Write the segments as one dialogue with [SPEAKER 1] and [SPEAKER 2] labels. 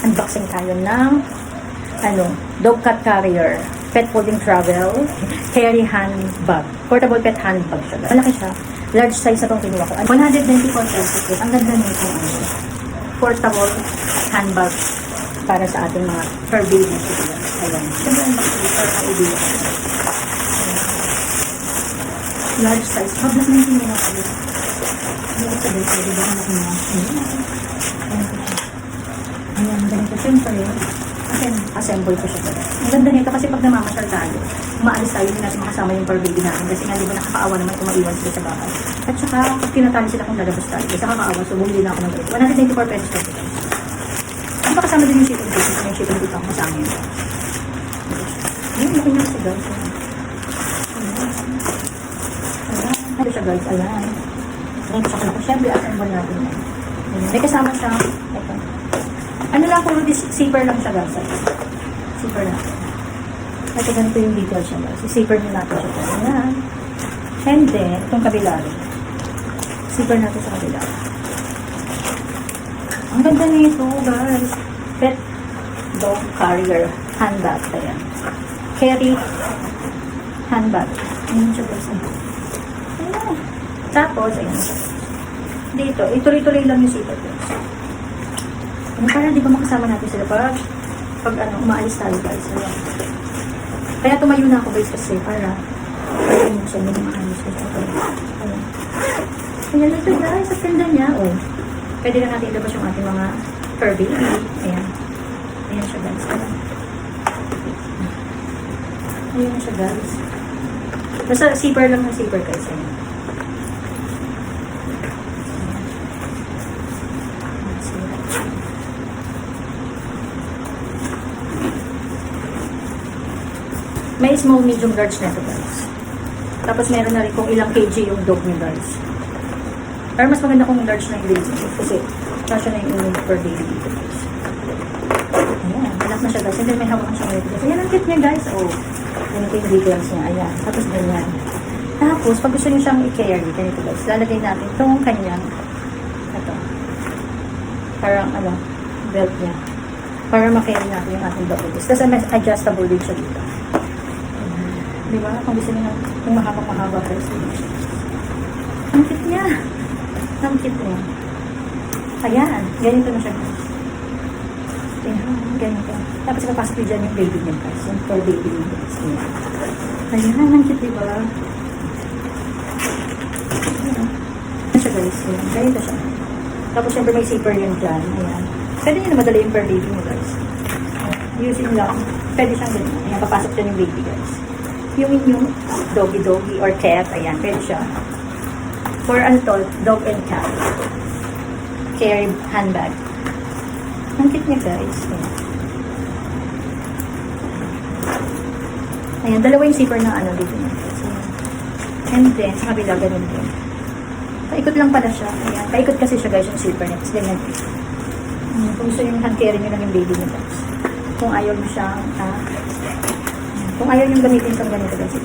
[SPEAKER 1] Unboxing tayo ng dog cat carrier, pet holding travel, carry handbag. Portable pet handbag siya. Malaki siya. Large size na itong kinuha ko. 194 pesos. Ang ganda nito. Portable handbag para sa ating mga fur babies. Ayan. Ganda ang box for mga idea. Large size. Mablas na yung kinuha ko. Ayan, pwede ba ang kinuha? Ayan, ganito. Siyempre, assemble ko siya. Ang ganda nito kasi pag namamasyal tayo, umaalis tayo, hindi natin makasama yung fur baby natin kasi nga di ba nakakaawa naman kung maiwan sila sa bahay. At saka, pag tinatali sila kung lalabas tayo, kasi nakakaawa, so bumili na ako ng ganito. 194 pesos pesos. Ano ba kasama din yung shipping dito? Yung shipping dito ang kasama yun. Ayan, laki niya kasi guys. Ayan, ano siya guys, ayan. Ayan, saka ako. Siyempre, assemble natin yan. May kasama siya, ito. Ano lang kung zipper lang siya guys. Zipper lang. Ito ganito yung detail siya guys. Zipper nyo natin siya. Ayan. And then, itong kabila rin. Zipper natin sa kabila. Ang ganda nito guys. Pet dog carrier handbag. Ayan. Carry handbag. Ayan siya guys. Ayan. Tapos, ayan siya. Dito, ituloy-tuloy lang yung zipper guys. Para di ba makasama natin sila pag umaalis tayo guys. Ayan. Kaya tumayo na ako guys kasi para ayun siya, hindi maayos ko siya. Ayan. Ayan ito guys, at ganda niya. Oh. Pwede na natin ilabas yung ating mga fur baby. Ayan. Ayan siya guys. Ayan siya guys. Basta zipper lang na zipper guys. Ayan. May small, medium, large na ito guys. Tapos meron na rin kung ilang kg yung dog niyo guys. Pero mas maganda kung large na yung baby kasi kasya na yung per baby dito guys. Ayan, anak na siya guys. And then may hawakan siya ngayon guys. Ayan ang cute niya guys. Oh, ganito yung details niya. Ayan, tapos ganyan. Tapos pag gusto niyo siyang i-carry, ganito guys. Lalagay natin itong kanyang ito. Parang belt niya. Para makarry natin yung ating dog guys. Kasi may adjustable din siya dito. Diba? Kung gusto niya kung mahaba guys. Ang cute niya. Ang cute niya. Ayan. Ganito na siya guys. Ayan. Ganito. Tapos kapasok niyo dyan yung baby niya guys. Yung for baby niya guys. Ayan. Ang cute diba? Ayan. Ayan siya guys. Ayan. Ganito siya. Tapos syempre may zipper yun dyan. Ayan. Pwede nyo na madala yung per baby mo guys. Using lang. Pwede siyang ganito. Ayan. Papasok dyan yung baby guys. Yung doggy or cat, ayan, pwede siya. For dog and cat. Carry handbag. Ang cute niya guys. Ayan, dalawa yung zipper na dito niya. And then, sa kabila, ganun din. Paikot lang pala siya. Ayan, paikot kasi siya guys yung zipper niya. Tapos ganyan. Kung gusto yung hand carry nyo lang yung baby niya guys. Kung ayaw mo siya, kung ayaw yung gamitin sa ganito guys.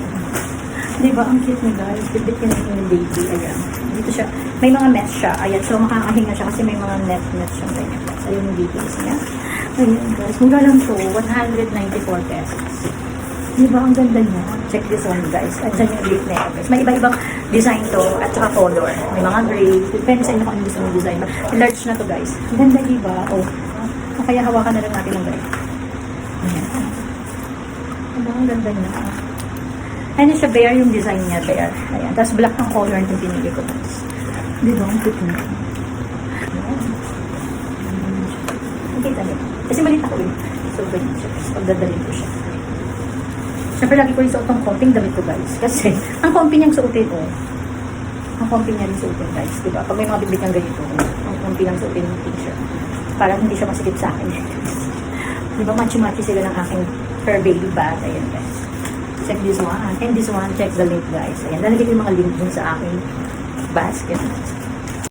[SPEAKER 1] Diba? Ang cute niya guys. Bibit yun yung baby. Ayan. Dito siya. May mga mesh siya. Ayan. So makakahinga siya kasi may mga net siya ganyan guys. Ayun yung details niya. Ayan guys. Mura lang to. 194 pesos. Diba? Ang ganda niya. Check this one guys. Andyan yung lip na guys. May iba-ibang design to at saka color. May mga gray. Depende sa inyo kung ano gusto mong design. Large na to guys. Ang ganda diba? Oh. Kaya hawakan na lang natin ng gray. Ayan. Ang ganda niya. Ano siya, bear yung design niya, bear. Ayan. Tapos black ang color yung pinili ko. Di ba? Ang cute niya. Nakita niyo. Kasi malit ako eh. So, ganyan siya. Pagdadalhin ko siya. Siyempre, lagi ko rin suotong komping damit ko, guys. Kasi, ang komping niyang suotin ko. Ang komping niya rin suotin, guys. Di ba? Pag may mga bibig ng ganito, ang komping niyang suotin yung t-shirt. Para hindi siya masikip sa akin. Di ba? Matchy-matchy sila ng aking fur baby bag. Ayan guys. Check this one. And this one, check the link guys. Ayan. Lalagay ko yung mga link dun sa aking basket.